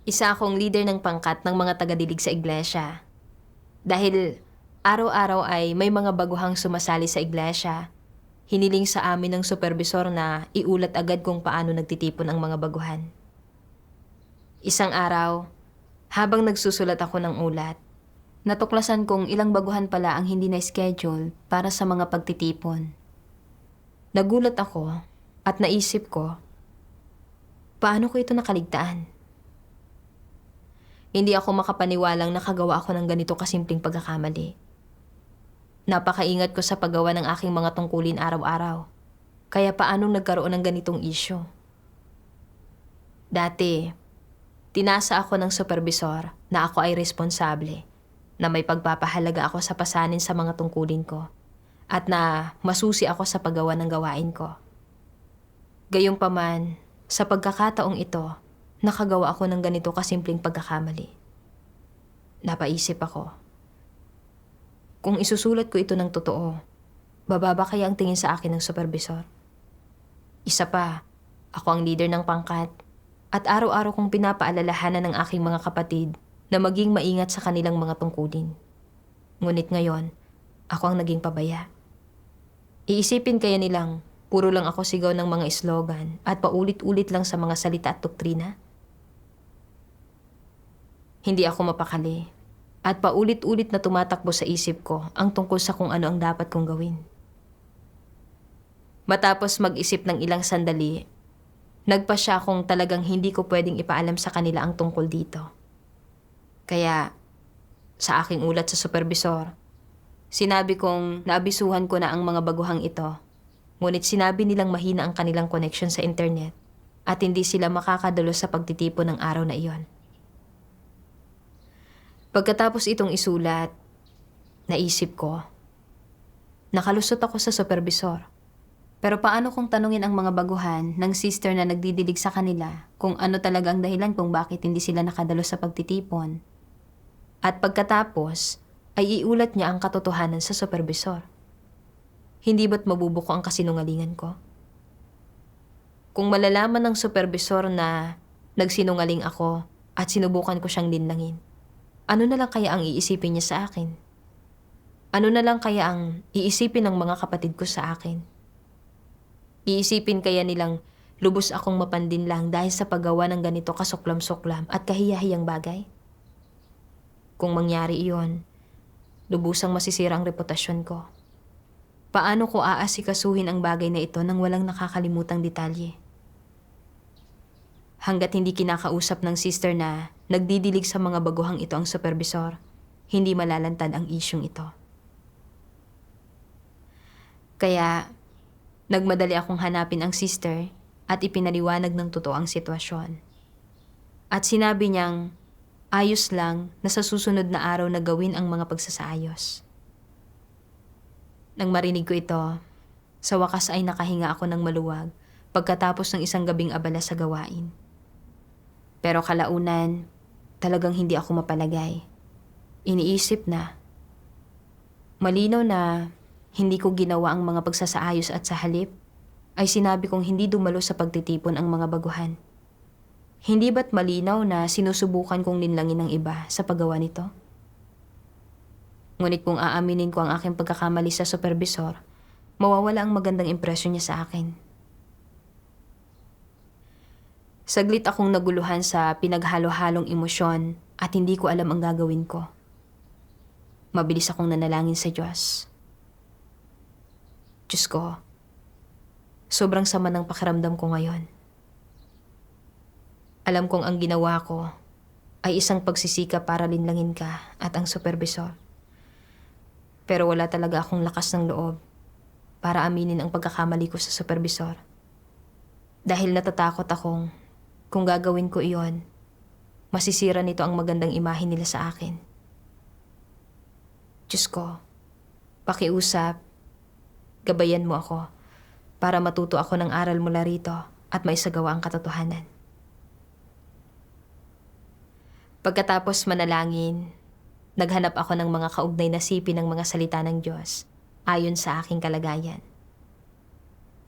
Isa akong leader ng pangkat ng mga tagadilig sa iglesia. Dahil araw-araw ay may mga baguhang sumasali sa iglesia, hiniling sa amin ng supervisor na iulat agad kung paano nagtitipon ang mga baguhan. Isang araw, habang nagsusulat ako ng ulat, natuklasan kong ilang baguhan pala ang hindi na-schedule para sa mga pagtitipon. Nagulat ako at naisip ko, paano ko ito nakaligtaan? Hindi ako makapaniwalang nakagawa ako ng ganito kasimpleng pagkakamali. Napakaingat ko sa paggawa ng aking mga tungkulin araw-araw. Kaya paanong nagkaroon ng ganitong isyu? Dati, tinasa ako ng supervisor na ako ay responsable, na may pagpapahalaga ako sa pasanin sa mga tungkulin ko, at na masusi ako sa paggawa ng gawain ko. Gayunpaman, sa pagkakataong ito, nakagawa ako ng ganito kasimpleng pagkakamali. Napaisip ako, kung isusulat ko ito ng totoo, bababa kaya ang tingin sa akin ng supervisor? Isa pa, ako ang leader ng pangkat at araw-araw kong pinapaalalahanan ng aking mga kapatid na maging maingat sa kanilang mga tungkulin. Ngunit ngayon, ako ang naging pabaya. Iisipin kaya nilang puro lang ako sigaw ng mga slogan at paulit-ulit lang sa mga salita at doktrina? Hindi ako mapakali at paulit-ulit na tumatakbo sa isip ko ang tungkol sa kung ano ang dapat kong gawin. Matapos mag-isip ng ilang sandali, nagpasya akong talagang hindi ko pwedeng ipaalam sa kanila ang tungkol dito. Kaya, sa aking ulat sa supervisor, sinabi kong naabisuhan ko na ang mga baguhang ito, ngunit sinabi nilang mahina ang kanilang connection sa internet at hindi sila makakadalo sa pagtitipon ng araw na iyon. Pagkatapos itong isulat, naisip ko, nakalusot ako sa supervisor. Pero paano kung tanungin ang mga baguhan ng sister na nagdidilig sa kanila kung ano talaga ang dahilan kung bakit hindi sila nakadalo sa pagtitipon? At pagkatapos, ay iulat niya ang katotohanan sa supervisor. Hindi ba't mabubuko ang kasinungalingan ko? Kung malalaman ng supervisor na nagsinungaling ako at sinubukan ko siyang linlangin, ano na lang kaya ang iisipin niya sa akin? Ano na lang kaya ang iisipin ng mga kapatid ko sa akin? Iisipin kaya nilang lubos akong mapandin lang dahil sa paggawa ng ganito kasuklam-suklam at kahiyahiyang bagay? Kung mangyari iyon, lubusang masisira ang reputasyon ko. Paano ko aasikasuhin ang bagay na ito nang walang nakakalimutang detalye? Hanggat hindi kinakausap ng sister na nagdidilig sa mga baguhang ito ang supervisor, hindi malalantad ang isyung ito. Kaya, nagmadali akong hanapin ang sister at ipinaliwanag ng totoo ang sitwasyon. At sinabi niyang, ayos lang na sa susunod na araw na gawin ang mga pagsasaayos. Nang marinig ko ito, sa wakas ay nakahinga ako ng maluwag pagkatapos ng isang gabing abala sa gawain. Pero kalaunan, talagang hindi ako mapalagay. Iniisip na. Malinaw na hindi ko ginawa ang mga pagsasaayos at sa halip, ay sinabi kong hindi dumalo sa pagtitipon ang mga baguhan. Hindi ba't malinaw na sinusubukan kong linlangin ng iba sa paggawa nito? Ngunit kung aaminin ko ang aking pagkakamali sa supervisor, mawawala ang magandang impresyon niya sa akin. Saglit akong naguluhan sa pinaghalo-halong emosyon at hindi ko alam ang gagawin ko. Mabilis akong nanalangin sa Diyos. Diyos ko, sobrang sama ng pakiramdam ko ngayon. Alam kong ang ginawa ko ay isang pagsisika para linlangin ka at ang supervisor. Pero wala talaga akong lakas ng loob para aminin ang pagkakamali ko sa supervisor. Dahil natatakot akong kung gagawin ko iyon, masisira nito ang magandang imahe nila sa akin. Diyos ko, pakiusap, gabayan mo ako para matuto ako ng aral mula rito at maisagawa ang katotohanan. Pagkatapos manalangin, naghanap ako ng mga kaugnay na sipi ng mga salita ng Diyos ayon sa aking kalagayan.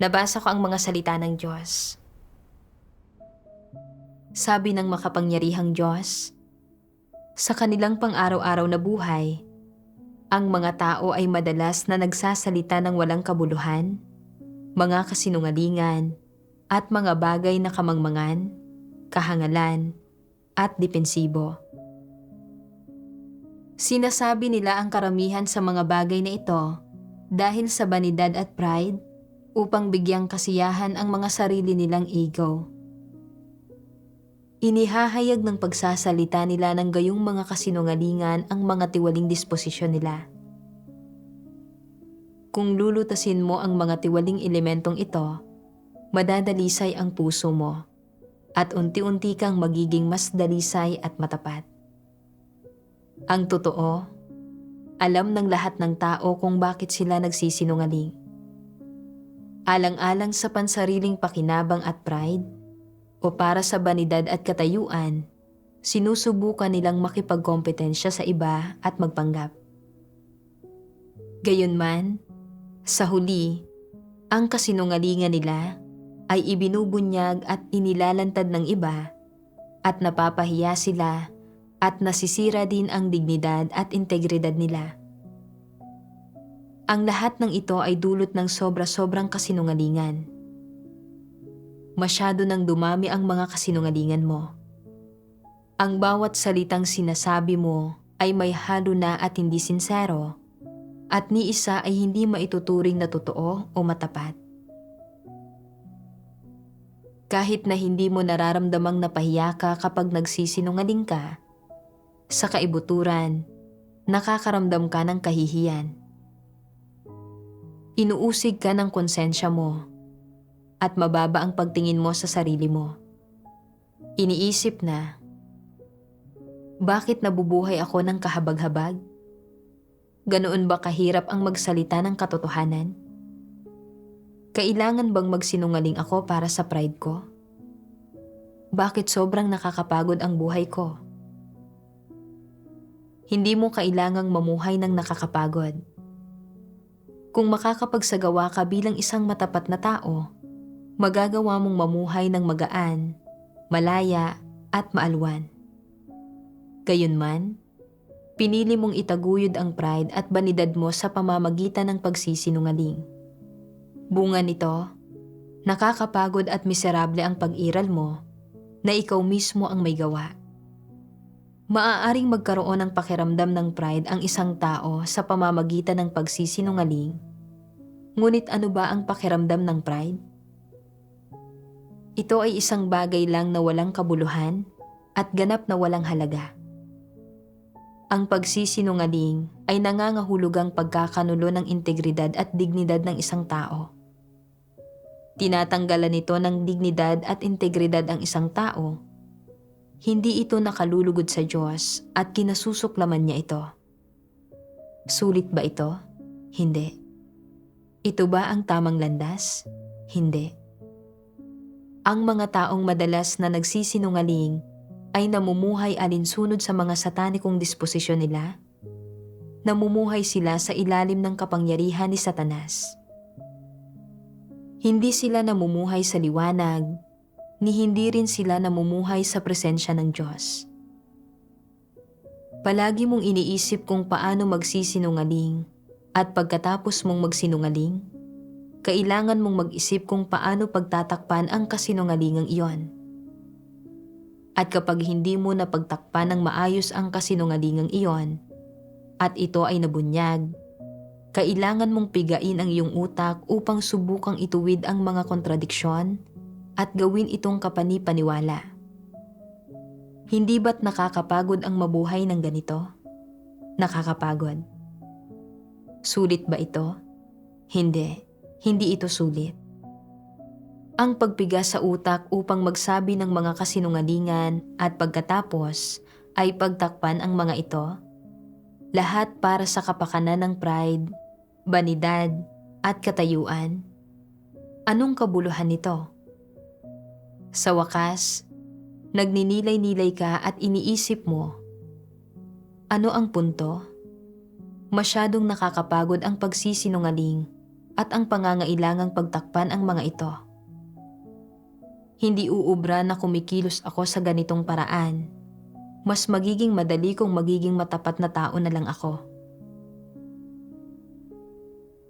Nabasa ko ang mga salita ng Diyos. Sabi ng makapangyarihang Diyos, sa kanilang pang-araw-araw na buhay, ang mga tao ay madalas na nagsasalita ng walang kabuluhan, mga kasinungalingan, at mga bagay na kamangmangan, kahangalan, at depensibo. Sinasabi nila ang karamihan sa mga bagay na ito dahil sa banidad at pride upang bigyang kasiyahan ang mga sarili nilang ego. Inihahayag ng pagsasalita nila ng gayong mga kasinungalingan ang mga tiwaling disposisyon nila. Kung lulutasin mo ang mga tiwaling elementong ito, madadalisay ang puso mo at unti-unti kang magiging mas dalisay at matapat. Ang totoo, alam ng lahat ng tao kung bakit sila nagsisinungaling. Alang-alang sa pansariling pakinabang at pride, o para sa banidad at katayuan, sinusubukan nilang makipagkompetensya sa iba at magpanggap. Gayunman, sa huli, ang kasinungalingan nila ay ibinubunyag at inilalantad ng iba at napapahiya sila at nasisira din ang dignidad at integridad nila. Ang lahat ng ito ay dulot ng sobra-sobrang kasinungalingan. Masyado nang dumami ang mga kasinungalingan mo. Ang bawat salitang sinasabi mo ay may halo na at hindi sinsero, at ni isa ay hindi maituturing na totoo o matapat. Kahit na hindi mo nararamdamang napahiya ka kapag nagsisinungaling ka, sa kaibuturan, nakakaramdam ka ng kahihiyan. Inuusig ka ng konsensya mo, at mababa ang pagtingin mo sa sarili mo. Iniisip na, bakit nabubuhay ako ng kahabag-habag? Ganoon ba kahirap ang magsalita ng katotohanan? Kailangan bang magsinungaling ako para sa pride ko? Bakit sobrang nakakapagod ang buhay ko? Hindi mo kailangang mamuhay ng nakakapagod. Kung makakapagsagawa ka bilang isang matapat na tao, magagawa mong mamuhay ng magaan, malaya at maalwan. Gayunman, pinili mong itaguyod ang pride at banidad mo sa pamamagitan ng pagsisinungaling. Bunga nito, nakakapagod at miserable ang pag-iral mo na ikaw mismo ang may gawa. Maaaring magkaroon ng pakiramdam ng pride ang isang tao sa pamamagitan ng pagsisinungaling. Ngunit ano ba ang pakiramdam ng pride? Ito ay isang bagay lang na walang kabuluhan at ganap na walang halaga. Ang pagsisinungaling ay nangangahulugang pagkakanulo ng integridad at dignidad ng isang tao. Tinatanggalan nito ng dignidad at integridad ang isang tao. Hindi ito nakalulugod sa Diyos at kinasusuklaman niya ito. Sulit ba ito? Hindi. Ito ba ang tamang landas? Hindi. Ang mga taong madalas na nagsisinungaling ay namumuhay alinsunod sa mga satanikong disposisyon nila. Namumuhay sila sa ilalim ng kapangyarihan ni Satanas. Hindi sila namumuhay sa liwanag, ni hindi rin sila namumuhay sa presensya ng Diyos. Palagi mong iniisip kung paano magsisinungaling at pagkatapos mong magsinungaling, kailangan mong mag-isip kung paano pagtatakpan ang kasinungalingang iyon. At kapag hindi mo napagtakpan ng maayos ang kasinungalingang iyon, at ito ay nabunyag, kailangan mong pigain ang iyong utak upang subukang ituwid ang mga kontradiksyon at gawin itong kapani-paniwala. Hindi ba't nakakapagod ang mabuhay ng ganito? Nakakapagod. Sulit ba ito? Hindi. Hindi ito sulit. Ang pagpiga sa utak upang magsabi ng mga kasinungalingan at pagkatapos ay pagtakpan ang mga ito, lahat para sa kapakanan ng pride, banidad at katayuan. Anong kabuluhan nito? Sa wakas, nagninilay-nilay ka at iniisip mo, ano ang punto? Masyadong nakakapagod ang pagsisinungaling at ang pangangailangang pagtakpan ang mga ito. Hindi uubra na kumikilos ako sa ganitong paraan. Mas magiging madali kung magiging matapat na tao na lang ako.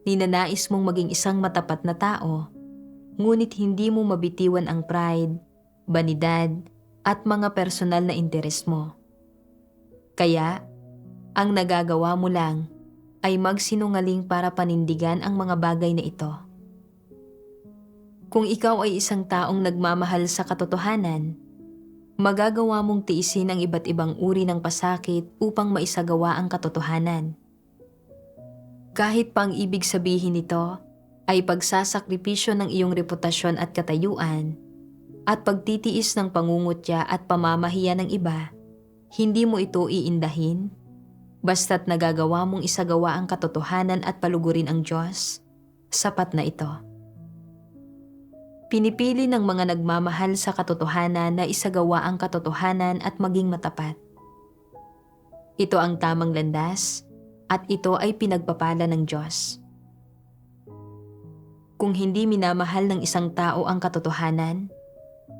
Ninanais mong maging isang matapat na tao, ngunit hindi mo mabitiwan ang pride, banidad, at mga personal na interes mo. Kaya, ang nagagawa mo lang ay magsinungaling para panindigan ang mga bagay na ito. Kung ikaw ay isang taong nagmamahal sa katotohanan, magagawa mong tiisin ang iba't ibang uri ng pasakit upang maisagawa ang katotohanan. Kahit pang ibig sabihin nito ay pagsasakripisyo ng iyong reputasyon at katayuan at pagtitiis ng pangungutya at pamamahiya ng iba, hindi mo ito iindahin, basta't nagagawa mong isagawa ang katotohanan at palugurin ang Diyos, sapat na ito. Pinipili ng mga nagmamahal sa katotohanan na isagawa ang katotohanan at maging matapat. Ito ang tamang landas at ito ay pinagpapala ng Diyos. Kung hindi minamahal ng isang tao ang katotohanan,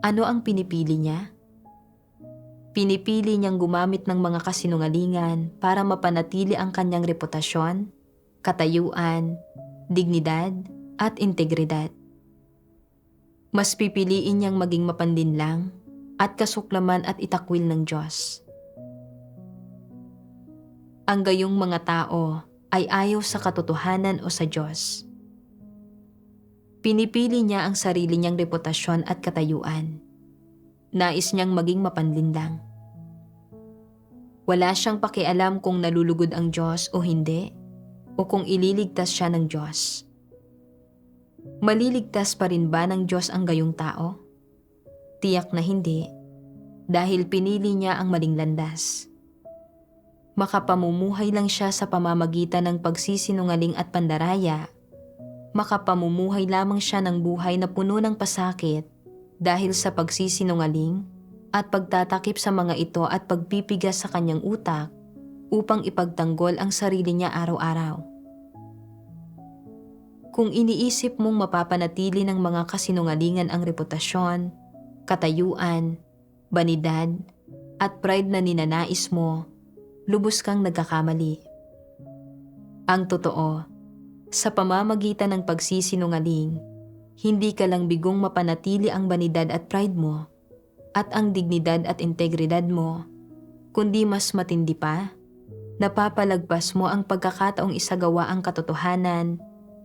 ano ang pinipili niya? Pinipili niyang gumamit ng mga kasinungalingan para mapanatili ang kanyang reputasyon, katayuan, dignidad, at integridad. Mas pipiliin niyang maging mapanlinlang at kasuklaman at itakwil ng Diyos. Ang gayong mga tao ay ayaw sa katotohanan o sa Diyos. Pinipili niya ang sarili niyang reputasyon at katayuan. Nais niyang maging mapanlinlang. Wala siyang pakialam kung nalulugod ang Diyos o hindi, o kung ililigtas siya ng Diyos. Maliligtas pa rin ba ng Diyos ang gayong tao? Tiyak na hindi, dahil pinili niya ang maling landas. Makapamumuhay lang siya sa pamamagitan ng pagsisinungaling at pandaraya. Makapamumuhay lamang siya ng buhay na puno ng pasakit dahil sa pagsisinungaling at pagtatakip sa mga ito at pagpipigas sa kanyang utak upang ipagtanggol ang sarili niya araw-araw. Kung iniisip mong mapapanatili ng mga kasinungalingan ang reputasyon, katayuan, banidad, at pride na ninanais mo, lubos kang nagkakamali. Ang totoo, sa pamamagitan ng pagsisinungaling, hindi ka lang bigong mapanatili ang banidad at pride mo, at ang dignidad at integridad mo, kundi mas matindi pa, napapalagpas mo ang pagkakataong isagawa ang katotohanan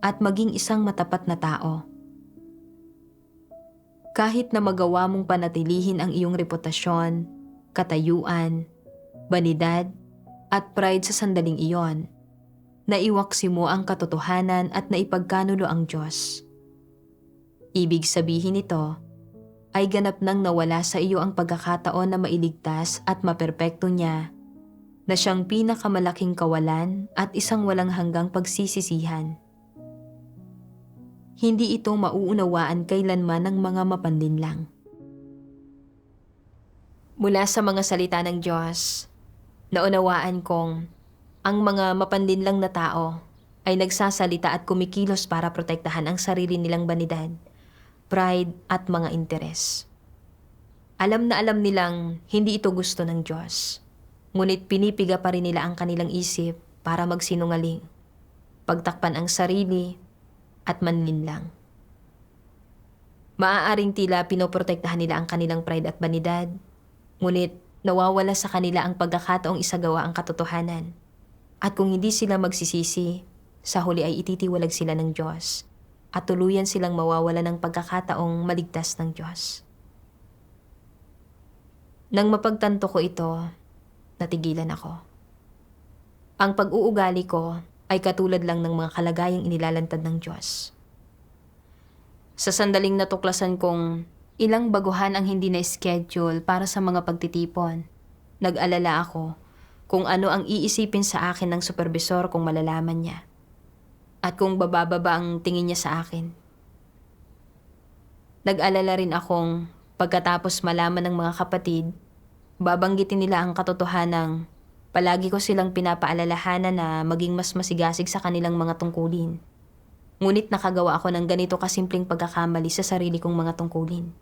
at maging isang matapat na tao. Kahit na magawa mong panatilihin ang iyong reputasyon, katayuan, banidad, at pride sa sandaling iyon, naiwaksi mo ang katotohanan at naipagkanulo ang Diyos. Ibig sabihin nito ay ganap nang nawala sa iyo ang pagkakataon na mailigtas at maperpekto niya, na siyang pinakamalaking kawalan at isang walang hanggang pagsisisihan. Hindi ito mauunawaan kailanman ng mga mapanlinlang. Mula sa mga salita ng Diyos, naunawaan kong ang mga mapanlinlang na tao ay nagsasalita at kumikilos para protektahan ang sarili nilang banidad, pride at mga interes. Alam na alam nilang hindi ito gusto ng Diyos, ngunit pinipiga pa rin nila ang kanilang isip para magsinungaling, pagtakpan ang sarili at manlinlang. Maaaring tila pinoprotektahan nila ang kanilang pride at banidad, ngunit nawawala sa kanila ang pagkakataong isagawa ang katotohanan. At kung hindi sila magsisisi, sa huli ay ititiwalag sila ng Diyos at tuluyan silang mawawala ng pagkakataong maligtas ng Diyos. Nang mapagtanto ko ito, natigilan ako. Ang pag-uugali ko ay katulad lang ng mga kalagayang inilalantad ng Diyos. Sa sandaling natuklasan kong ilang baguhan ang hindi na-schedule para sa mga pagtitipon, nag-alala ako kung ano ang iisipin sa akin ng supervisor kung malalaman niya, at kung bababa ang tingin niya sa akin. Nag-alala rin akong pagkatapos malaman ng mga kapatid, babanggitin nila ang katotohanang palagi ko silang pinapaalalahanan na maging mas masigasig sa kanilang mga tungkulin. Ngunit nakagawa ako ng ganito kasimpleng pagkakamali sa sarili kong mga tungkulin.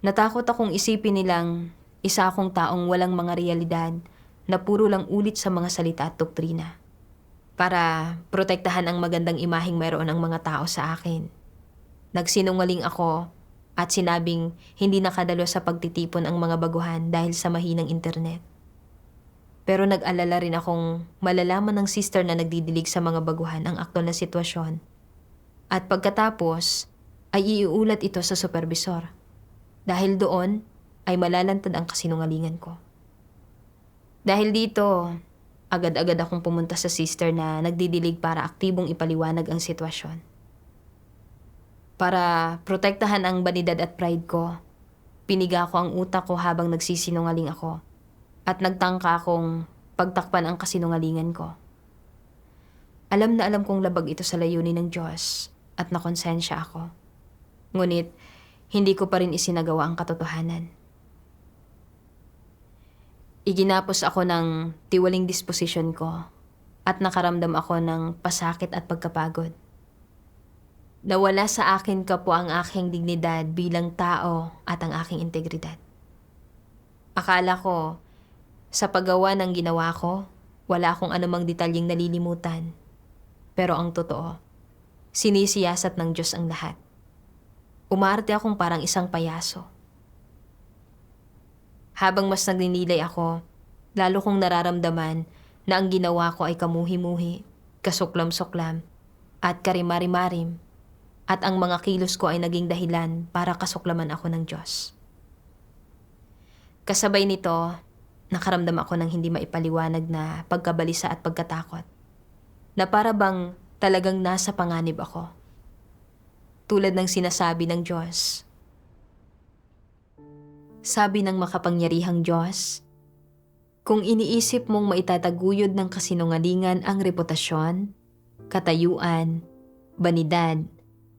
Natakot akong isipin nilang isa akong taong walang mga realidad na puro lang ulit sa mga salita at doktrina para protektahan ang magandang imaheng mayroon ang mga tao sa akin. Nagsinungaling ako at sinabing hindi nakadalo sa pagtitipon ang mga baguhan dahil sa mahinang internet. Pero nag-alala rin akong malalaman ng sister na nagdidilig sa mga baguhan ang aktwal na sitwasyon. At pagkatapos ay iuulat ito sa supervisor. Dahil doon ay malalantad ang kasinungalingan ko. Dahil dito, agad-agad akong pumunta sa sister na nagdidilig para aktibong ipaliwanag ang sitwasyon. Para protektahan ang banidad at pride ko, piniga ko ang utak ko habang nagsisinungaling ako at nagtangka akong pagtakpan ang kasinungalingan ko. Alam na alam kong labag ito sa layunin ng Diyos at nakonsensya ako. Ngunit, hindi ko pa rin isinagawa ang katotohanan. Iginapos ako ng tiwaling disposisyon ko at nakaramdam ako ng pasakit at pagkapagod. Nawala sa akin kapwa ang aking dignidad bilang tao at ang aking integridad. Akala ko, sa paggawa ng ginawa ko, wala akong anumang detalyeng nalilimutan. Pero ang totoo, sinisiyasat ng Diyos ang lahat. Umarte akong parang isang payaso. Habang mas nagninilay ako, lalo kong nararamdaman na ang ginawa ko ay kamuhi-muhi, kasuklam-suklam, at karimari-marim, at ang mga kilos ko ay naging dahilan para kasuklaman ako ng Diyos. Kasabay nito, nakaramdam ako ng hindi maipaliwanag na pagkabalisa at pagkatakot, na para bang talagang nasa panganib ako. Tulad ng sinasabi ng Diyos. Sabi ng makapangyarihang Diyos, kung iniisip mong maitataguyod ng kasinungalingan ang reputasyon, katayuan, banidad,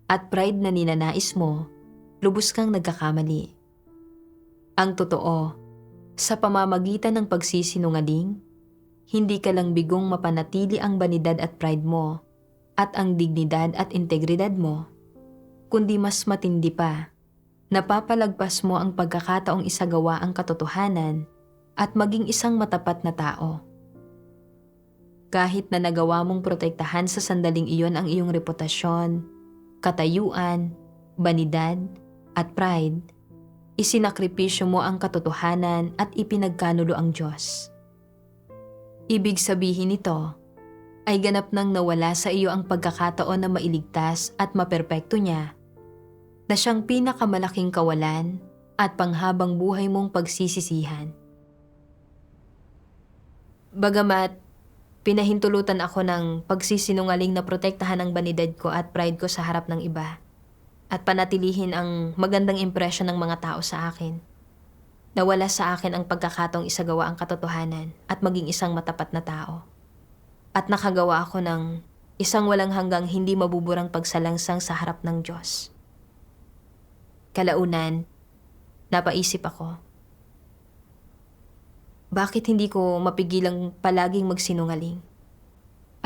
at pride na ninanais mo, lubos kang nagkakamali. Ang totoo, sa pamamagitan ng pagsisinungaling, hindi ka lang bigong mapanatili ang banidad at pride mo at ang dignidad at integridad mo, kundi mas matindi pa, napapalagpas mo ang pagkakataong isagawa ang katotohanan at maging isang matapat na tao. Kahit na nagawa mong protektahan sa sandaling iyon ang iyong reputasyon, katayuan, banidad, at pride, isinakripisyo mo ang katotohanan at ipinagkanulo ang Diyos. Ibig sabihin nito, ay ganap nang nawala sa iyo ang pagkakataon na mailigtas at maperpekto niya, na siyang pinakamalaking kawalan at panghabang buhay mong pagsisisihan. Bagamat pinahintulutan ako ng pagsisinungaling na protektahan ang banidad ko at pride ko sa harap ng iba at panatilihin ang magandang impresyon ng mga tao sa akin, nawala sa akin ang pagkakataong isagawa ang katotohanan at maging isang matapat na tao. At nakagawa ako ng isang walang hanggang hindi mabuburang pagsalangsang sa harap ng Diyos. Kalaunan, napaisip ako, bakit hindi ko mapigilang palaging magsinungaling?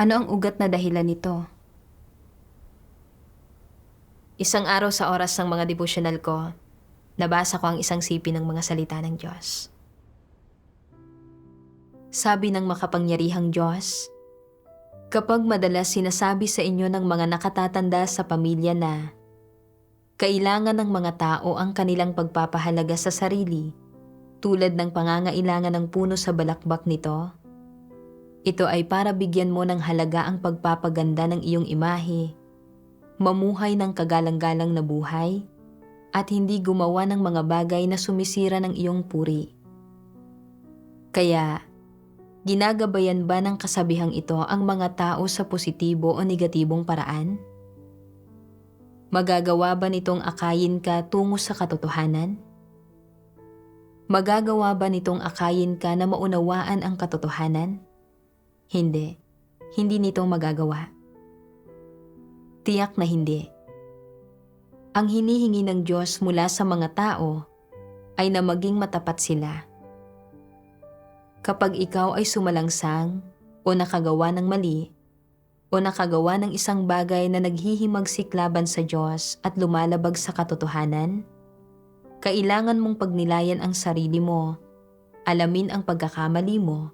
Ano ang ugat na dahilan nito? Isang araw sa oras ng mga devotional ko, nabasa ko ang isang sipi ng mga salita ng Diyos. Sabi ng makapangyarihang Diyos, kapag madalas sinasabi sa inyo ng mga nakatatanda sa pamilya na kailangan ng mga tao ang kanilang pagpapahalaga sa sarili tulad ng pangangailangan ng puno sa balakbak nito, ito ay para bigyan mo ng halaga ang pagpapaganda ng iyong imahe, mamuhay ng kagalang-galang na buhay, at hindi gumawa ng mga bagay na sumisira ng iyong puri. Kaya, ginagabayan ba ng kasabihang ito ang mga tao sa positibo o negatibong paraan? Magagawa ba nitong akayin ka tungo sa katotohanan? Magagawa ba nitong akayin ka na maunawaan ang katotohanan? Hindi. Hindi nito magagawa. Tiyak na hindi. Ang hinihingi ng Diyos mula sa mga tao ay na maging matapat sila. Kapag ikaw ay sumalangsang o nakagawa ng mali o nakagawa ng isang bagay na naghihimagsik laban sa Diyos at lumalabag sa katotohanan, Kailangan mong pagnilayan ang sarili mo, alamin ang pagkakamali mo,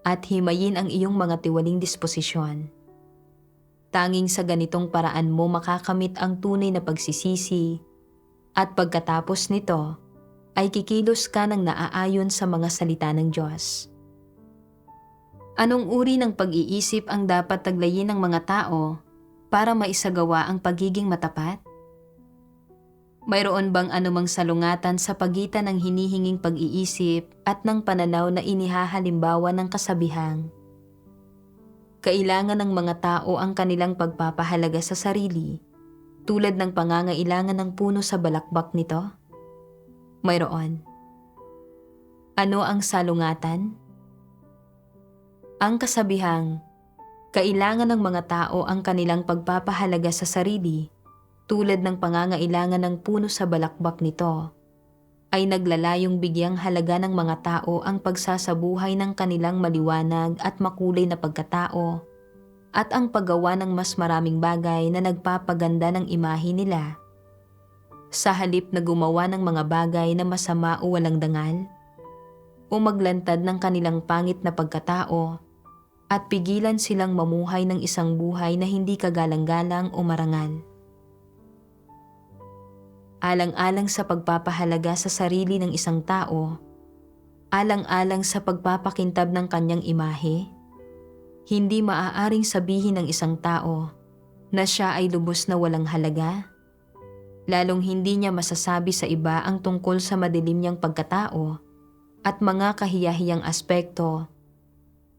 at himayin ang iyong mga tiwaling disposisyon. Tanging sa ganitong paraan mo makakamit ang tunay na pagsisisi, at pagkatapos nito ay kikilos ka ng naaayon sa mga salita ng Diyos. Anong uri ng pag-iisip ang dapat taglayin ng mga tao para maisagawa ang pagiging matapat? Mayroon bang anumang salungatan sa pagitan ng hinihinging pag-iisip at ng pananaw na inihahalimbawa ng kasabihang? Kailangan ng mga tao ang kanilang pagpapahalaga sa sarili, tulad ng pangangailangan ng puno sa balakbak nito? Mayroon. Ano ang salungatan? Ang kasabihang, kailangan ng mga tao ang kanilang pagpapahalaga sa sarili, tulad ng pangangailangan ng puno sa balakbak nito, ay naglalayong bigyang halaga ng mga tao ang pagsasabuhay ng kanilang maliwanag at makulay na pagkatao at ang paggawa ng mas maraming bagay na nagpapaganda ng imahe nila, sa halip na gumawa ng mga bagay na masama o walang dangal, o maglantad ng kanilang pangit na pagkatao at pigilan silang mamuhay ng isang buhay na hindi kagalang-galang o marangal. Alang-alang sa pagpapahalaga sa sarili ng isang tao, alang-alang sa pagpapakintab ng kanyang imahe, hindi maaaring sabihin ng isang tao na siya ay lubos na walang halaga, lalong hindi niya masasabi sa iba ang tungkol sa madilim niyang pagkatao at mga kahiyahiyang aspekto,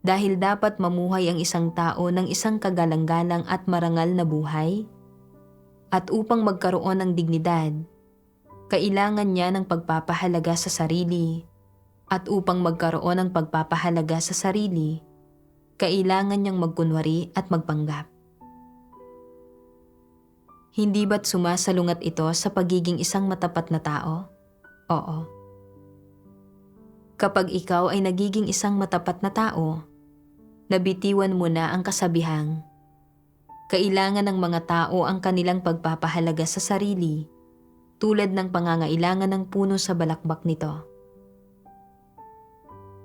dahil dapat mamuhay ang isang tao ng isang kagalang-galang at marangal na buhay. At upang magkaroon ng dignidad, kailangan niya ng pagpapahalaga sa sarili. At upang magkaroon ng pagpapahalaga sa sarili, kailangan niyang magkunwari at magpanggap. Hindi ba't sumasalungat ito sa pagiging isang matapat na tao? Oo. Kapag ikaw ay nagiging isang matapat na tao, nabitiwan mo na ang kasabihang, kailangan ng mga tao ang kanilang pagpapahalaga sa sarili, tulad ng pangangailangan ng puno sa balakbak nito.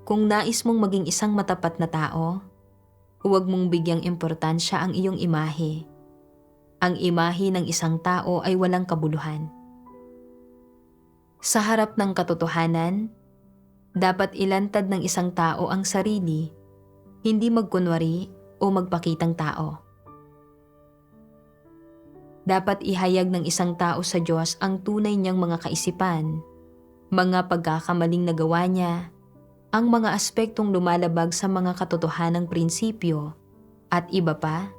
Kung nais mong maging isang matapat na tao, huwag mong bigyang importansya ang iyong imahe. Ang imahe ng isang tao ay walang kabuluhan. Sa harap ng katotohanan, dapat ilantad ng isang tao ang sarili, hindi magkunwari o magpakitang tao. Dapat ihayag ng isang tao sa Diyos ang tunay niyang mga kaisipan, mga pagkakamaling nagawa niya, ang mga aspektong lumalabag sa mga katotohanang prinsipyo, at iba pa,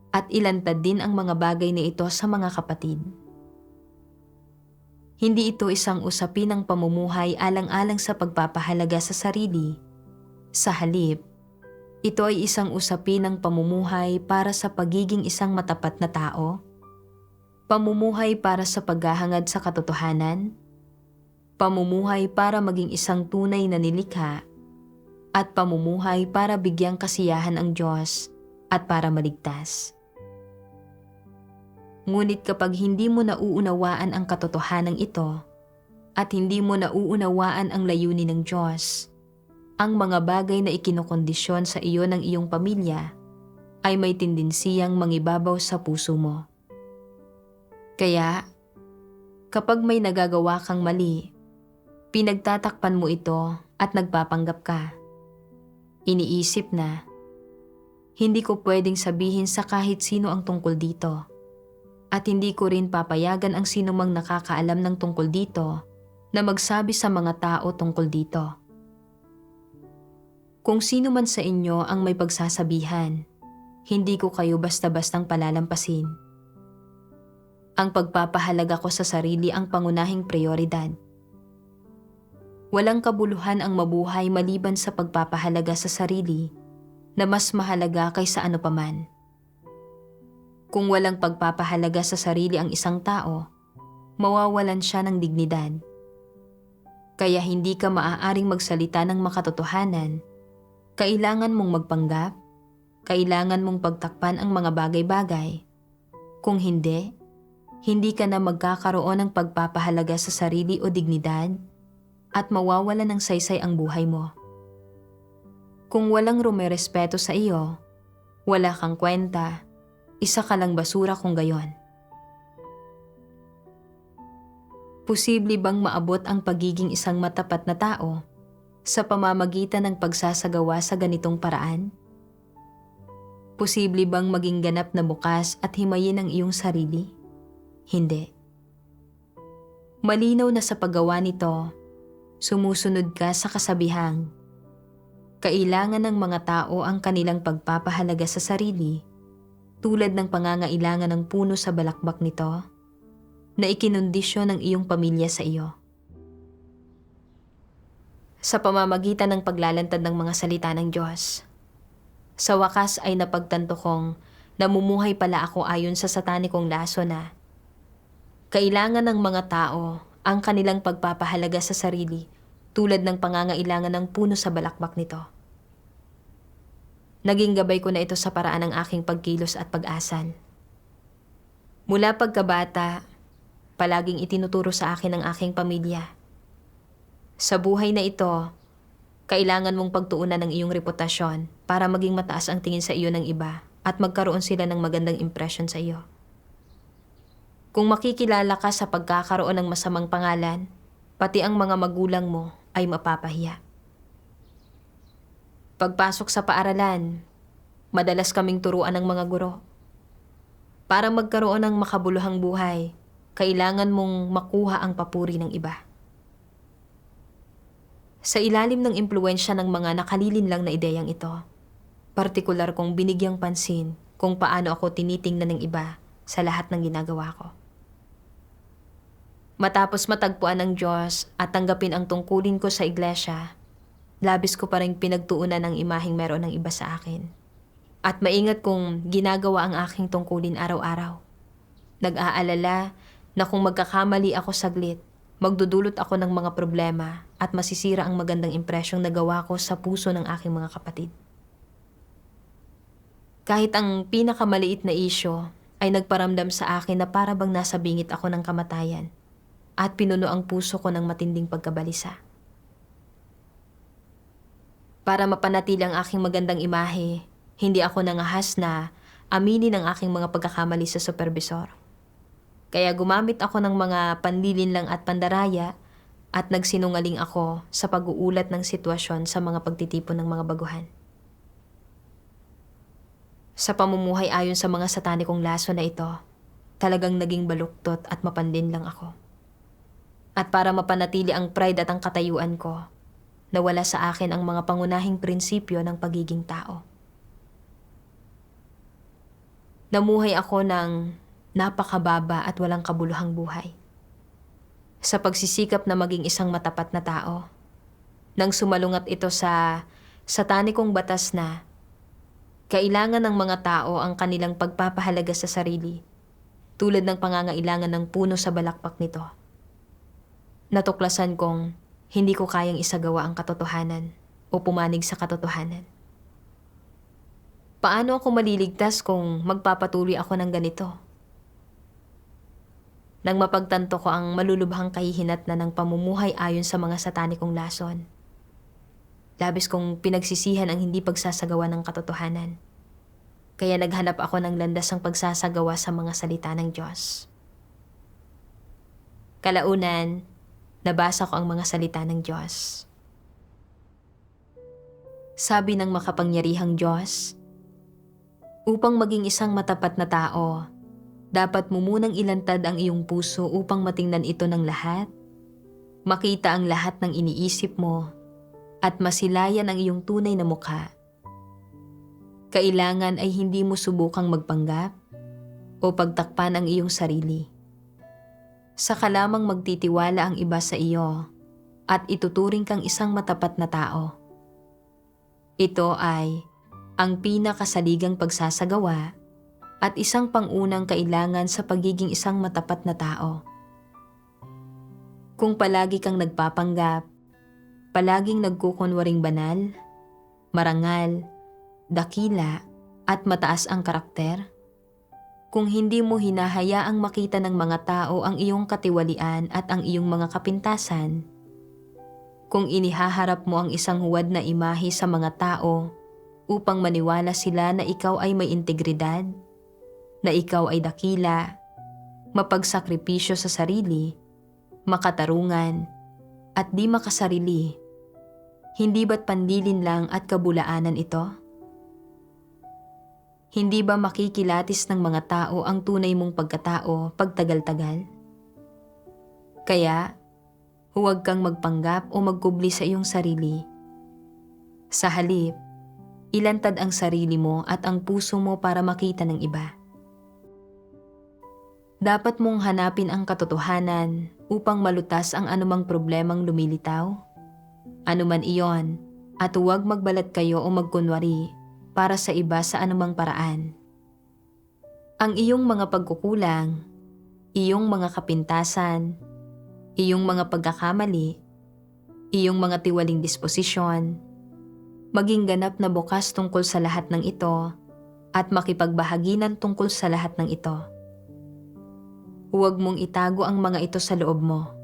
at ilantad din ang mga bagay na ito sa mga kapatid. Hindi ito isang usapin ng pamumuhay alang-alang sa pagpapahalaga sa sarili. Sa halip, ito ay isang usapin ng pamumuhay para sa pagiging isang matapat na tao, pamumuhay para sa paghahangad sa katotohanan, pamumuhay para maging isang tunay na nilikha, at pamumuhay para bigyang kasiyahan ang Diyos at para maligtas. Ngunit kapag hindi mo nauunawaan ang katotohanan ito at hindi mo nauunawaan ang layunin ng Diyos, ang mga bagay na ikinokondisyon sa iyo ng iyong pamilya ay may tendensiyang mangibabaw sa puso mo. Kaya, kapag may nagagawa kang mali, pinagtatakpan mo ito at nagpapanggap ka. Iniisip na, hindi ko pwedeng sabihin sa kahit sino ang tungkol dito, at hindi ko rin papayagan ang sinumang nakakaalam ng tungkol dito na magsabi sa mga tao tungkol dito. Kung sino man sa inyo ang may pagsasabihan, hindi ko kayo basta-bastang palalampasin. Ang pagpapahalaga ko sa sarili ang pangunahing prioridad. Walang kabuluhan ang mabuhay maliban sa pagpapahalaga sa sarili na mas mahalaga kaysa ano paman. Kung walang pagpapahalaga sa sarili ang isang tao, mawawalan siya ng dignidad. Kaya hindi ka maaaring magsalita ng makatotohanan. Kailangan mong magpanggap, kailangan mong pagtakpan ang mga bagay-bagay. Kung hindi, hindi ka na magkakaroon ng pagpapahalaga sa sarili o dignidad at mawawala ng saysay ang buhay mo. Kung walang rumerespeto sa iyo, wala kang kwenta, isa ka lang basura kung gayon. Posible bang maabot ang pagiging isang matapat na tao sa pamamagitan ng pagsasagawa sa ganitong paraan? Posible bang maging ganap na bukas at himayin ang iyong sarili? Hindi. Malinaw na sa paggawa nito, sumusunod ka sa kasabihang, kailangan ng mga tao ang kanilang pagpapahalaga sa sarili tulad ng pangangailangan ng puno sa balakbak nito na ikinondisyon ng iyong pamilya sa iyo. Sa pamamagitan ng paglalantad ng mga salita ng Diyos, sa wakas ay napagtanto kong namumuhay pala ako ayon sa satanikong laso na kailangan ng mga tao ang kanilang pagpapahalaga sa sarili tulad ng pangangailangan ng puno sa balakbak nito. Naging gabay ko na ito sa paraan ng aking pagkilos at pag-asal. Mula pagkabata, palaging itinuturo sa akin ng aking pamilya. Sa buhay na ito, kailangan mong pagtuunan ng iyong reputasyon para maging mataas ang tingin sa iyo ng iba at magkaroon sila ng magandang impression sa iyo. Kung makikilala ka sa pagkakaroon ng masamang pangalan, pati ang mga magulang mo ay mapapahiya. Pagpasok sa paaralan, madalas kaming turuan ng mga guro. Para magkaroon ng makabuluhang buhay, kailangan mong makuha ang papuri ng iba. Sa ilalim ng impluwensya ng mga nakalilin lang na ideyang ito, partikular kong binigyang pansin kung paano ako tinitingnan ng iba sa lahat ng ginagawa ko. Matapos matagpuan ng Diyos at tanggapin ang tungkulin ko sa iglesia, labis ko pa rin pinagtuunan ng imaheng meron ng iba sa akin. At maingat kong ginagawa ang aking tungkulin araw-araw. Nag-aalala na kung magkakamali ako saglit, magdudulot ako ng mga problema at masisira ang magandang impresyong nagawa ko sa puso ng aking mga kapatid. Kahit ang pinakamaliit na isyo ay nagparamdam sa akin na para bang nasa bingit ako ng kamatayan at pinuno ang puso ko ng matinding pagkabalisa. Para mapanatili ang aking magandang imahe, hindi ako nangahas na aminin ang aking mga pagkakamali sa supervisor. Kaya gumamit ako ng mga panlilinlang at pandaraya at nagsinungaling ako sa pag-uulat ng sitwasyon sa mga pagtitipon ng mga baguhan. Sa pamumuhay ayon sa mga satanikong laso na ito, talagang naging baluktot at mapanlinlang ako. At para mapanatili ang pride at ang katayuan ko, nawala sa akin ang mga pangunahing prinsipyo ng pagiging tao. Namuhay ako ng napakababa at walang kabuluhang buhay. Sa pagsisikap na maging isang matapat na tao, nang sumalungat ito sa satanikong batas na kailangan ng mga tao ang kanilang pagpapahalaga sa sarili, tulad ng pangangailangan ng puno sa balakpak nito. Natuklasan kong hindi ko kayang isagawa ang katotohanan o pumanig sa katotohanan. Paano ako maliligtas kung magpapatuloy ako ng ganito? Nang mapagtanto ko ang malulubhang kahihinatnan ng pamumuhay ayon sa mga satanikong lason, labis kong pinagsisihan ang hindi pagsasagawa ng katotohanan. Kaya naghanap ako ng landas ng pagsasagawa sa mga salita ng Diyos. Kalaunan, nabasa ko ang mga salita ng Diyos. Sabi ng makapangyarihang Diyos, upang maging isang matapat na tao, dapat mo munang ilantad ang iyong puso upang matingnan ito ng lahat, makita ang lahat ng iniisip mo, at masilayan ang iyong tunay na mukha. Kailangan ay hindi mo subukang magpanggap o pagtakpan ang iyong sarili. Saka lamang magtitiwala ang iba sa iyo at ituturing kang isang matapat na tao. Ito ay ang pinakasaligang pagsasagawa at isang pangunang kailangan sa pagiging isang matapat na tao. Kung palagi kang nagpapanggap, palaging nagkukunwaring banal, marangal, dakila at mataas ang karakter, Kung hindi mo hinahayaang makita ng mga tao ang iyong katiwalian at ang iyong mga kapintasan, kung inihaharap mo ang isang huwad na imahe sa mga tao upang maniwala sila na ikaw ay may integridad, na ikaw ay dakila, mapagsakripisyo sa sarili, makatarungan, at di makasarili, hindi ba't panlilin lang at kabulaanan ito? Hindi ba makikilatis ng mga tao ang tunay mong pagkatao pagtagal-tagal? Kaya, huwag kang magpanggap o magkubli sa iyong sarili. Sa halip, ilantad ang sarili mo at ang puso mo para makita ng iba. Dapat mong hanapin ang katotohanan upang malutas ang anumang problemang lumilitaw. Anuman iyon, at huwag magbalat kayo o magkunwari para sa iba sa anumang paraan. Ang iyong mga pagkukulang, iyong mga kapintasan, iyong mga pagkakamali, iyong mga tiwaling disposisyon, maging ganap na bukas tungkol sa lahat ng ito at makipagbahaginan tungkol sa lahat ng ito. Huwag mong itago ang mga ito sa loob mo.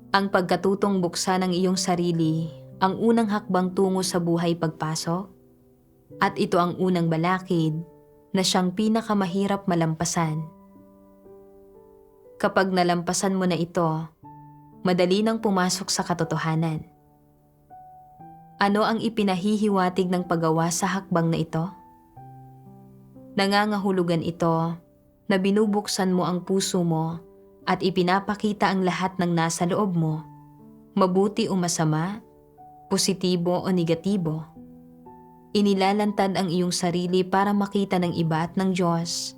Ang pagkatutong buksan ng iyong sarili ang unang hakbang tungo sa buhay pagpasok, at ito ang unang balakid na siyang pinakamahirap malampasan. Kapag nalampasan mo na ito, madali nang pumasok sa katotohanan. Ano ang ipinahihiwatig ng paggawa sa hakbang na ito? Nangangahulugan ito na binubuksan mo ang puso mo at ipinapakita ang lahat ng nasa loob mo, mabuti o masama, positibo o negatibo. Inilalantad ang iyong sarili para makita ng iba at ng Diyos.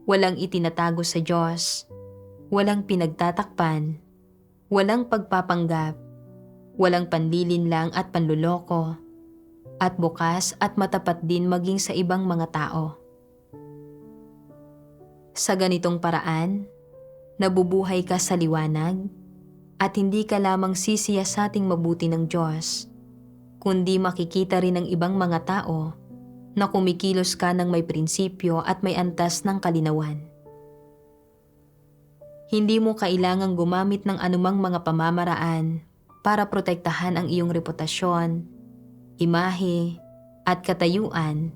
Walang itinatago sa Diyos, walang pinagtatakpan, walang pagpapanggap, walang panlilinlang at panluloko, at bukas at matapat din maging sa ibang mga tao. Sa ganitong paraan, nabubuhay ka sa liwanag at hindi ka lamang sisiyasating mabuti ng Diyos, kundi makikita rin ng ibang mga tao na kumikilos ka ng may prinsipyo at may antas ng kalinawan. Hindi mo kailangang gumamit ng anumang mga pamamaraan para protektahan ang iyong reputasyon, imahe, at katayuan,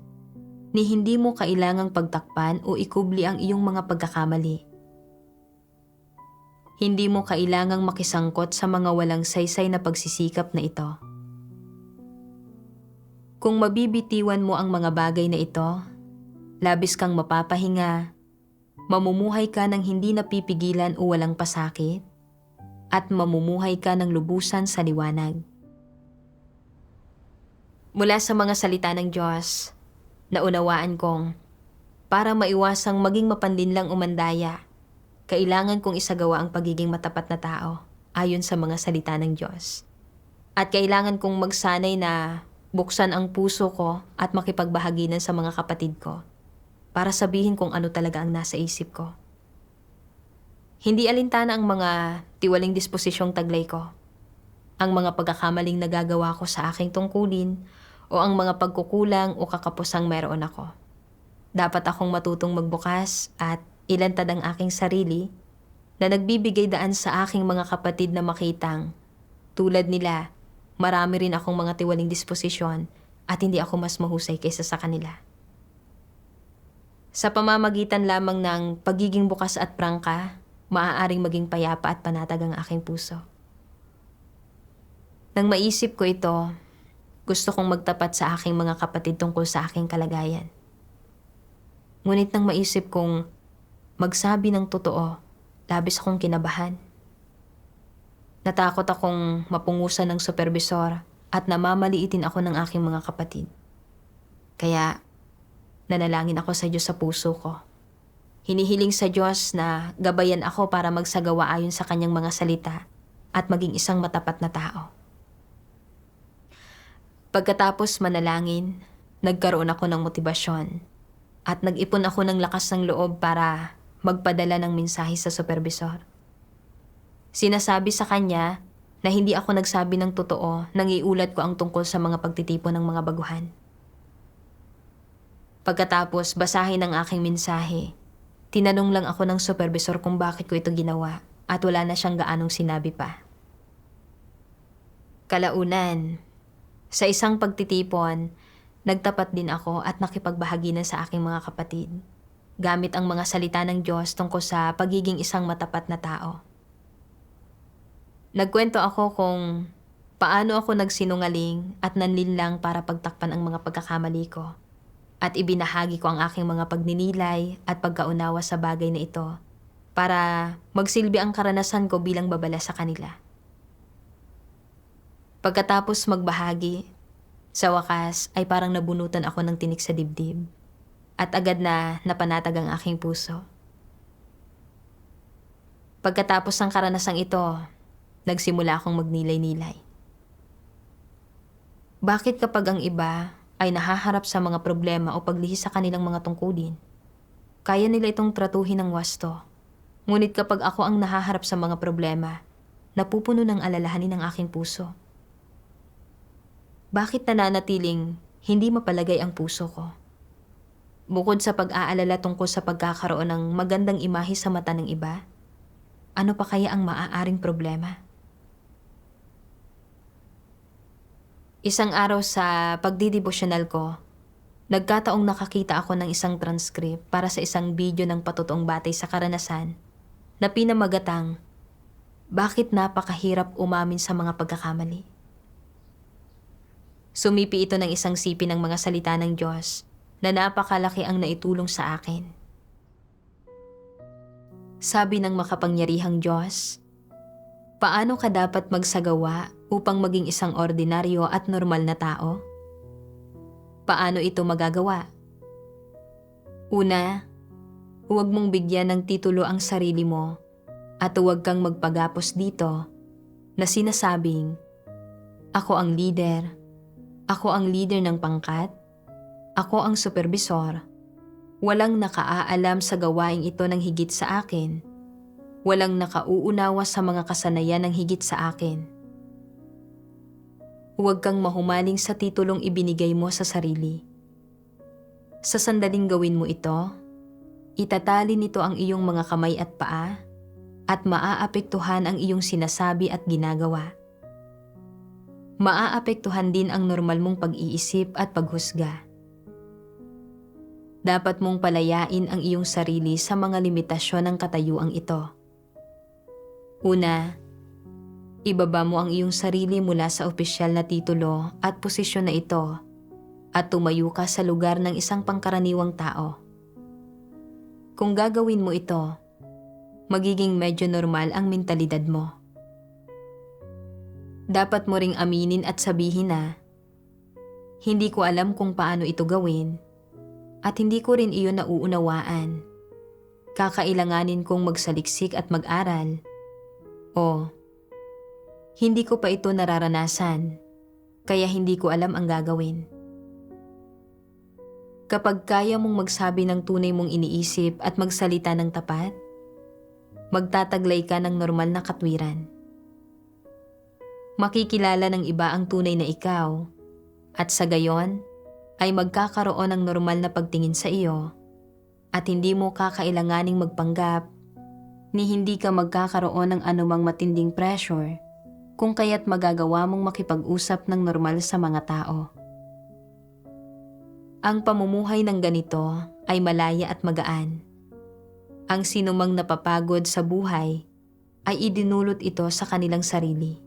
ni hindi mo kailangang pagtakpan o ikubli ang iyong mga pagkakamali. Hindi mo kailangang makisangkot sa mga walang saysay na pagsisikap na ito. Kung mabibitiwan mo ang mga bagay na ito, labis kang mapapahinga, mamumuhay ka ng hindi napipigilan o walang pasakit, at mamumuhay ka ng lubusan sa liwanag. Mula sa mga salita ng Diyos, naunawaan kong, para maiwasang maging mapanlinlang umandaya, kailangan kong isagawa ang pagiging matapat na tao ayon sa mga salita ng Diyos. At kailangan kong magsanay na buksan ang puso ko at makipagbahaginan sa mga kapatid ko para sabihin kung ano talaga ang nasa isip ko. Hindi alintana ang mga tiwaling disposisyong taglay ko, ang mga pagkakamaling nagagawa ko sa aking tungkulin o ang mga pagkukulang o kakapusang meron ako. Dapat akong matutong magbukas at ilantad ang aking sarili na nagbibigay daan sa aking mga kapatid na makitang, tulad nila, marami rin akong mga tiwaling disposisyon at hindi ako mas mahusay kaysa sa kanila. Sa pamamagitan lamang ng pagiging bukas at prangka, maaaring maging payapa at panatag ang aking puso. Nang maisip ko ito, gusto kong magtapat sa aking mga kapatid tungkol sa aking kalagayan. Ngunit nang maisip kong magsabi ng totoo, labis akong kinabahan. Natakot akong mapungusan ng supervisor at namamaliitin ako ng aking mga kapatid. Kaya, nanalangin ako sa Diyos sa puso ko. Hinihiling sa Diyos na gabayan ako para magsagawa ayon sa kanyang mga salita at maging isang matapat na tao. Pagkatapos manalangin, nagkaroon ako ng motibasyon at nag-ipon ako ng lakas ng loob para magpadala ng mensahe sa supervisor. Sinasabi sa kanya na hindi ako nagsabi ng totoo nang iulat ko ang tungkol sa mga pagtitipon ng mga baguhan. Pagkatapos basahin ang aking mensahe, tinanong lang ako ng supervisor kung bakit ko ito ginawa at wala na siyang gaanong sinabi pa. Kalaunan, sa isang pagtitipon, nagtapat din ako at nakipagbahaginan sa aking mga kapatid, gamit ang mga salita ng Diyos tungkol sa pagiging isang matapat na tao. Nagkwento ako kung paano ako nagsinungaling at nanlinlang para pagtakpan ang mga pagkakamali ko, at ibinahagi ko ang aking mga pagninilay at pagkaunawa sa bagay na ito para magsilbi ang karanasan ko bilang babala sa kanila. Pagkatapos magbahagi, sa wakas ay parang nabunutan ako ng tinik sa dibdib at agad na napanatag ang aking puso. Pagkatapos ng karanasang ito, nagsimula akong magnilay-nilay. Bakit kapag ang iba ay nahaharap sa mga problema o paglihis sa kanilang mga tungkulin, kaya nila itong tratuhin ng wasto? Ngunit kapag ako ang nahaharap sa mga problema, napupuno ng alalahanin ng aking puso. Bakit nananatiling hindi mapalagay ang puso ko? Bukod sa pag-aalala tungkol sa pagkakaroon ng magandang imahe sa mata ng iba, ano pa kaya ang maaaring problema? Isang araw sa pagdidevosyonal ko, nagkataong nakakita ako ng isang transcript para sa isang video ng patotoong batay sa karanasan na pinamagatang, "Bakit napakahirap umamin sa mga pagkakamali?" Sumipi ito ng isang sipi ng mga salita ng Diyos na napakalaki ang naitulong sa akin. Sabi ng makapangyarihang Diyos, paano ka dapat magsagawa upang maging isang ordinaryo at normal na tao? Paano ito magagawa? Una, huwag mong bigyan ng titulo ang sarili mo at huwag kang magpagapos dito na sinasabing, "Ako ang leader. Ako ang leader ng pangkat. Ako ang supervisor. Walang nakaaalam sa gawaing ito ng higit sa akin. Walang nakauunawa sa mga kasanayan ng higit sa akin." Huwag kang mahumaling sa titulong ibinigay mo sa sarili. Sa sandaling gawin mo ito, itatali nito ang iyong mga kamay at paa at maaapektuhan ang iyong sinasabi at ginagawa. Maaapektuhan din ang normal mong pag-iisip at paghusga. Dapat mong palayain ang iyong sarili sa mga limitasyon ng katayuang ito. Una, ibaba mo ang iyong sarili mula sa opisyal na titulo at posisyon na ito at tumayo ka sa lugar ng isang pangkaraniwang tao. Kung gagawin mo ito, magiging medyo normal ang mentalidad mo. Dapat mo ring aminin at sabihin na, "Hindi ko alam kung paano ito gawin at hindi ko rin iyon nauunawaan. Kakailanganin kong magsaliksik at mag-aral." O, "Hindi ko pa ito nararanasan, kaya hindi ko alam ang gagawin." Kapag kaya mong magsabi ng tunay mong iniisip at magsalita ng tapat, magtataglay ka ng normal na katwiran. Makikilala ng iba ang tunay na ikaw at sa gayon ay magkakaroon ng normal na pagtingin sa iyo at hindi mo kakailanganing magpanggap ni hindi ka magkakaroon ng anumang matinding pressure kung kaya't magagawa mong makipag-usap ng normal sa mga tao. Ang pamumuhay ng ganito ay malaya at magaan. Ang sinumang napapagod sa buhay ay idinulot ito sa kanilang sarili.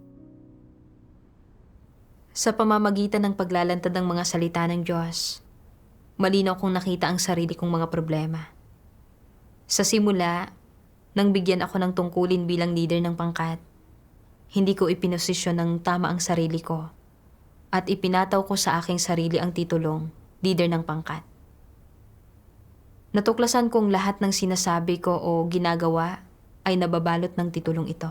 Sa pamamagitan ng paglalantad ng mga salita ng Diyos, malinaw kong nakita ang sarili kong mga problema. Sa simula, nang bigyan ako ng tungkulin bilang leader ng pangkat, hindi ko ipinosisyon ng tama ang sarili ko at ipinataw ko sa aking sarili ang titulong leader ng pangkat. Natuklasan kong lahat ng sinasabi ko o ginagawa ay nababalot ng titulong ito.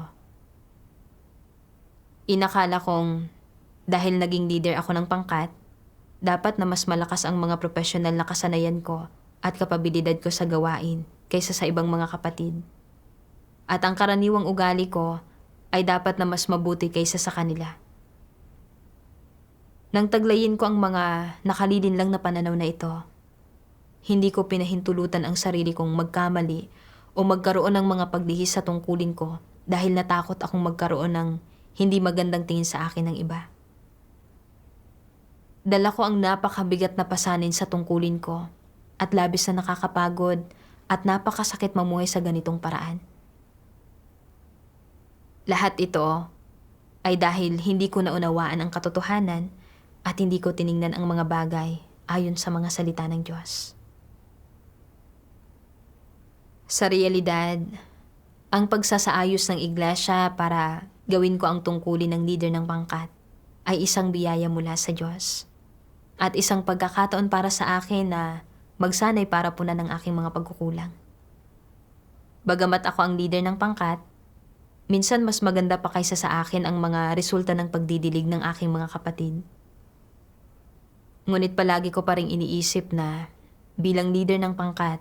Inakala kong dahil naging leader ako ng pangkat, dapat na mas malakas ang mga profesional na kasanayan ko at kapabilidad ko sa gawain kaysa sa ibang mga kapatid. At ang karaniwang ugali ko ay dapat na mas mabuti kaysa sa kanila. Nang taglayin ko ang mga nakalilin lang na pananaw na ito, hindi ko pinahintulutan ang sarili kong magkamali o magkaroon ng mga paglihis sa tungkulin ko dahil natakot akong magkaroon ng hindi magandang tingin sa akin ng iba. Dala ko ang napakabigat na pasanin sa tungkulin ko at labis na nakakapagod at napakasakit mamuhay sa ganitong paraan. Lahat ito ay dahil hindi ko naunawaan ang katotohanan at hindi ko tiningnan ang mga bagay ayon sa mga salita ng Diyos. Sa realidad, ang pagsasaayos ng iglesia para gawin ko ang tungkulin ng leader ng pangkat ay isang biyaya mula sa Diyos at isang pagkakataon para sa akin na magsanay para punan ng aking mga pagkukulang. Bagamat ako ang leader ng pangkat, minsan mas maganda pa kaysa sa akin ang mga resulta ng pagdidilig ng aking mga kapatid. Ngunit palagi ko pa ring iniisip na bilang leader ng pangkat,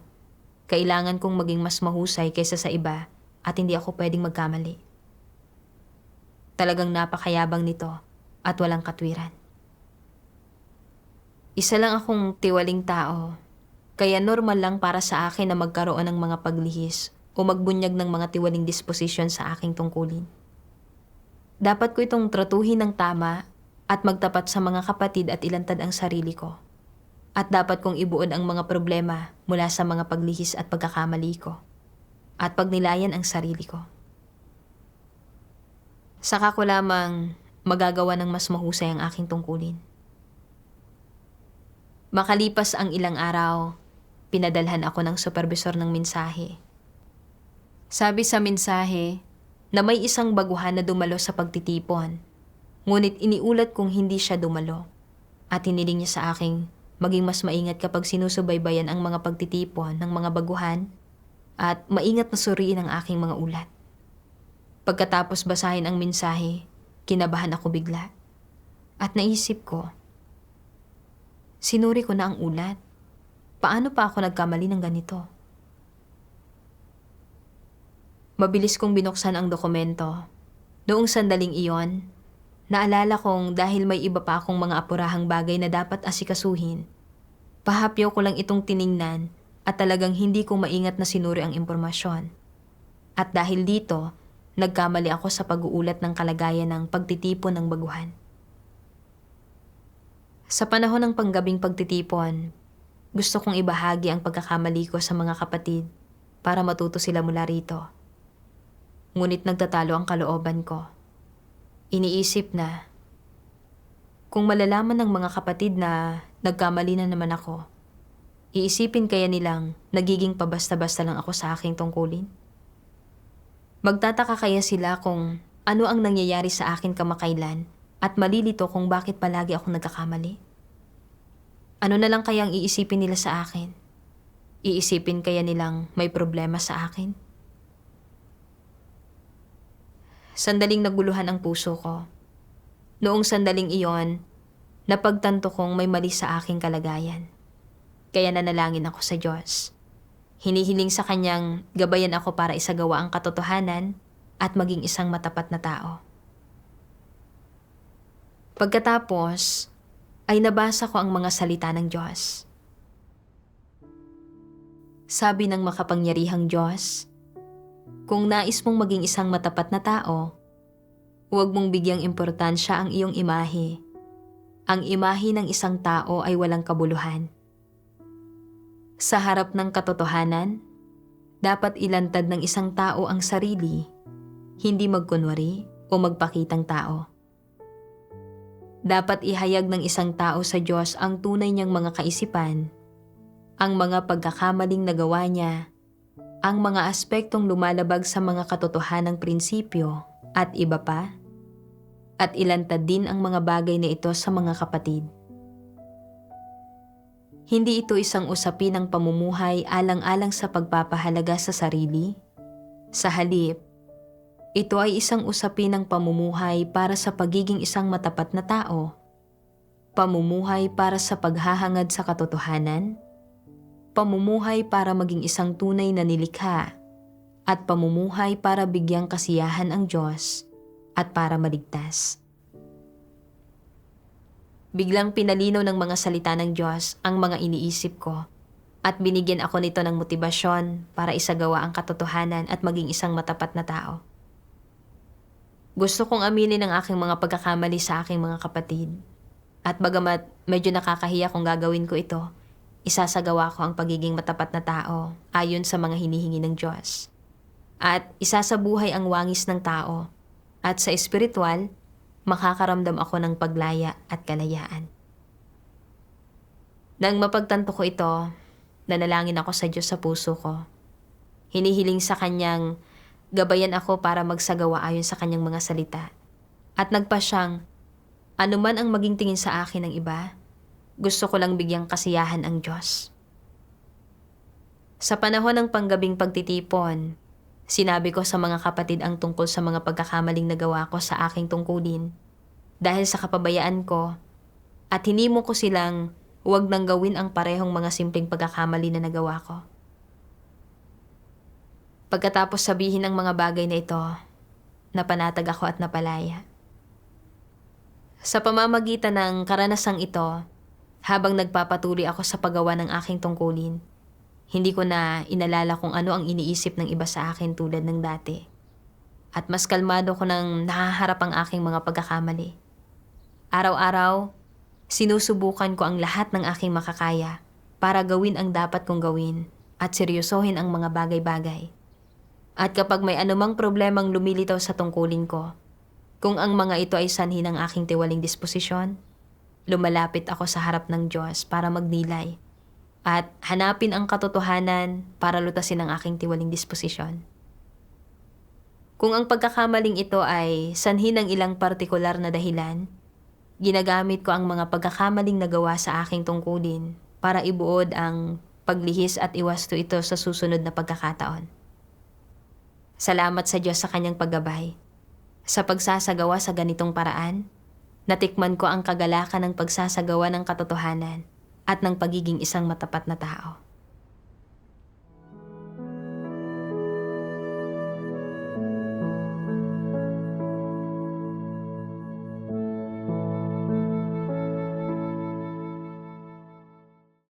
kailangan kong maging mas mahusay kaysa sa iba at hindi ako pwedeng magkamali. Talagang napakayabang nito at walang katwiran. Isa lang akong tiwaling tao, kaya normal lang para sa akin na magkaroon ng mga paglihis o magbunyag ng mga tiwaling disposisyon sa aking tungkulin. Dapat ko itong tratuhin ng tama at magtapat sa mga kapatid at ilantad ang sarili ko. At dapat kong ibuod ang mga problema mula sa mga paglihis at pagkakamali ko at pagnilayan ang sarili ko. Saka ko lamang magagawa ng mas mahusay ang aking tungkulin. Makalipas ang ilang araw, pinadalhan ako ng supervisor ng mensahe. Sabi sa mensahe na may isang baguhan na dumalo sa pagtitipon, ngunit iniulat kong hindi siya dumalo at hiniling niya sa aking maging mas maingat kapag sinusubaybayan ang mga pagtitipon ng mga baguhan at maingat na suriin ang aking mga ulat. Pagkatapos basahin ang mensahe, kinabahan ako bigla. At naisip ko, sinuri ko na ang ulat. Paano pa ako nagkamali ng ganito? Mabilis kong binuksan ang dokumento. Noong sandaling iyon, naalala kong dahil may iba pa akong mga apurahang bagay na dapat asikasuhin, pahapyaw ko lang itong tiningnan at talagang hindi ko maingat na sinuri ang impormasyon. At dahil dito, nagkamali ako sa pag-uulat ng kalagayan ng pagtitipon ng baguhan. Sa panahon ng panggabing pagtitipon, gusto kong ibahagi ang pagkakamali ko sa mga kapatid para matuto sila mula rito. Ngunit nagtatalo ang kalooban ko. Iniisip na, kung malalaman ng mga kapatid na nagkamali na naman ako, iisipin kaya nilang nagiging pabasta-basta lang ako sa aking tungkulin? Magtataka kaya sila kung ano ang nangyayari sa akin kamakailan at malilito kung bakit palagi ako nagkakamali? Ano na lang kaya ang iisipin nila sa akin? Iisipin kaya nilang may problema sa akin? Sandaling naguluhan ang puso ko. Noong sandaling iyon, napagtanto kong may mali sa aking kalagayan. Kaya nanalangin ako sa Diyos. Hinihiling sa Kanyang gabayan ako para isagawa ang katotohanan at maging isang matapat na tao. Pagkatapos, ay nabasa ko ang mga salita ng Diyos. Sabi ng makapangyarihang Diyos, kung nais mong maging isang matapat na tao, huwag mong bigyang importansya ang iyong imahe. Ang imahe ng isang tao ay walang kabuluhan. Sa harap ng katotohanan, dapat ilantad ng isang tao ang sarili, hindi magkunwari o magpakitang tao. Dapat ihayag ng isang tao sa Diyos ang tunay niyang mga kaisipan, ang mga pagkakamaling nagawa niya, ang mga aspektong lumalabag sa mga katotohanang prinsipyo at iba pa, at ilantad din ang mga bagay na ito sa mga kapatid. Hindi ito isang usapin ng pamumuhay alang-alang sa pagpapahalaga sa sarili. Sa halip, ito ay isang usapin ng pamumuhay para sa pagiging isang matapat na tao, pamumuhay para sa paghahangad sa katotohanan, pamumuhay para maging isang tunay na nilikha, at pamumuhay para bigyang kasiyahan ang Diyos at para maligtas. Biglang pinalinaw ng mga salita ng Diyos ang mga iniisip ko At binigyan ako nito ng motibasyon para isagawa ang katotohanan at maging isang matapat na tao. Gusto kong aminin ang aking mga pagkakamali sa aking mga kapatid. At bagamat medyo nakakahiya kung gagawin ko ito, isasagawa ko ang pagiging matapat na tao ayon sa mga hinihingi ng Diyos. At isasabuhay ang wangis ng tao. At sa espiritual, makakaramdam ako ng paglaya at kalayaan. Nang mapagtanto ko ito, nanalangin ako sa Diyos sa puso ko. Hinihiling sa Kanyang gabayan ako para magsagawa ayon sa Kanyang mga salita. At nagpa siyang, anuman ang maging tingin sa akin ng iba, gusto ko lang bigyang kasiyahan ang Diyos. Sa panahon ng panggabing pagtitipon, sinabi ko sa mga kapatid ang tungkol sa mga pagkakamaling nagawa ko sa aking tungkulin. Dahil sa kapabayaan ko, at hinimo ko silang huwag nang gawin ang parehong mga simpleng pagkakamali na nagawa ko. Pagkatapos sabihin ang mga bagay na ito, napanatag ako at napalaya. Sa pamamagitan ng karanasang ito, habang nagpapatuloy ako sa paggawa ng aking tungkulin, hindi ko na inalala kung ano ang iniisip ng iba sa akin tulad ng dati. At mas kalmado ko nang nahaharap ang aking mga pagkakamali. Araw-araw, sinusubukan ko ang lahat ng aking makakaya para gawin ang dapat kong gawin at seryosohin ang mga bagay-bagay. At kapag may anumang problemang lumilitaw sa tungkulin ko, kung ang mga ito ay sanhi ng aking tiwaling disposisyon, lumalapit ako sa harap ng Diyos para magnilay at hanapin ang katotohanan para lutasin ang aking tiwaling disposisyon. Kung ang pagkakamaling ito ay sanhi ng ilang partikular na dahilan, ginagamit ko ang mga pagkakamaling nagawa sa aking tungkulin para ibuod ang paglihis at iwasto ito sa susunod na pagkakataon. Salamat sa Diyos sa Kanyang paggabay. Sa pagsasagawa sa ganitong paraan, natikman ko ang kagalakan ng pagsasagawa ng katotohanan at ng pagiging isang matapat na tao.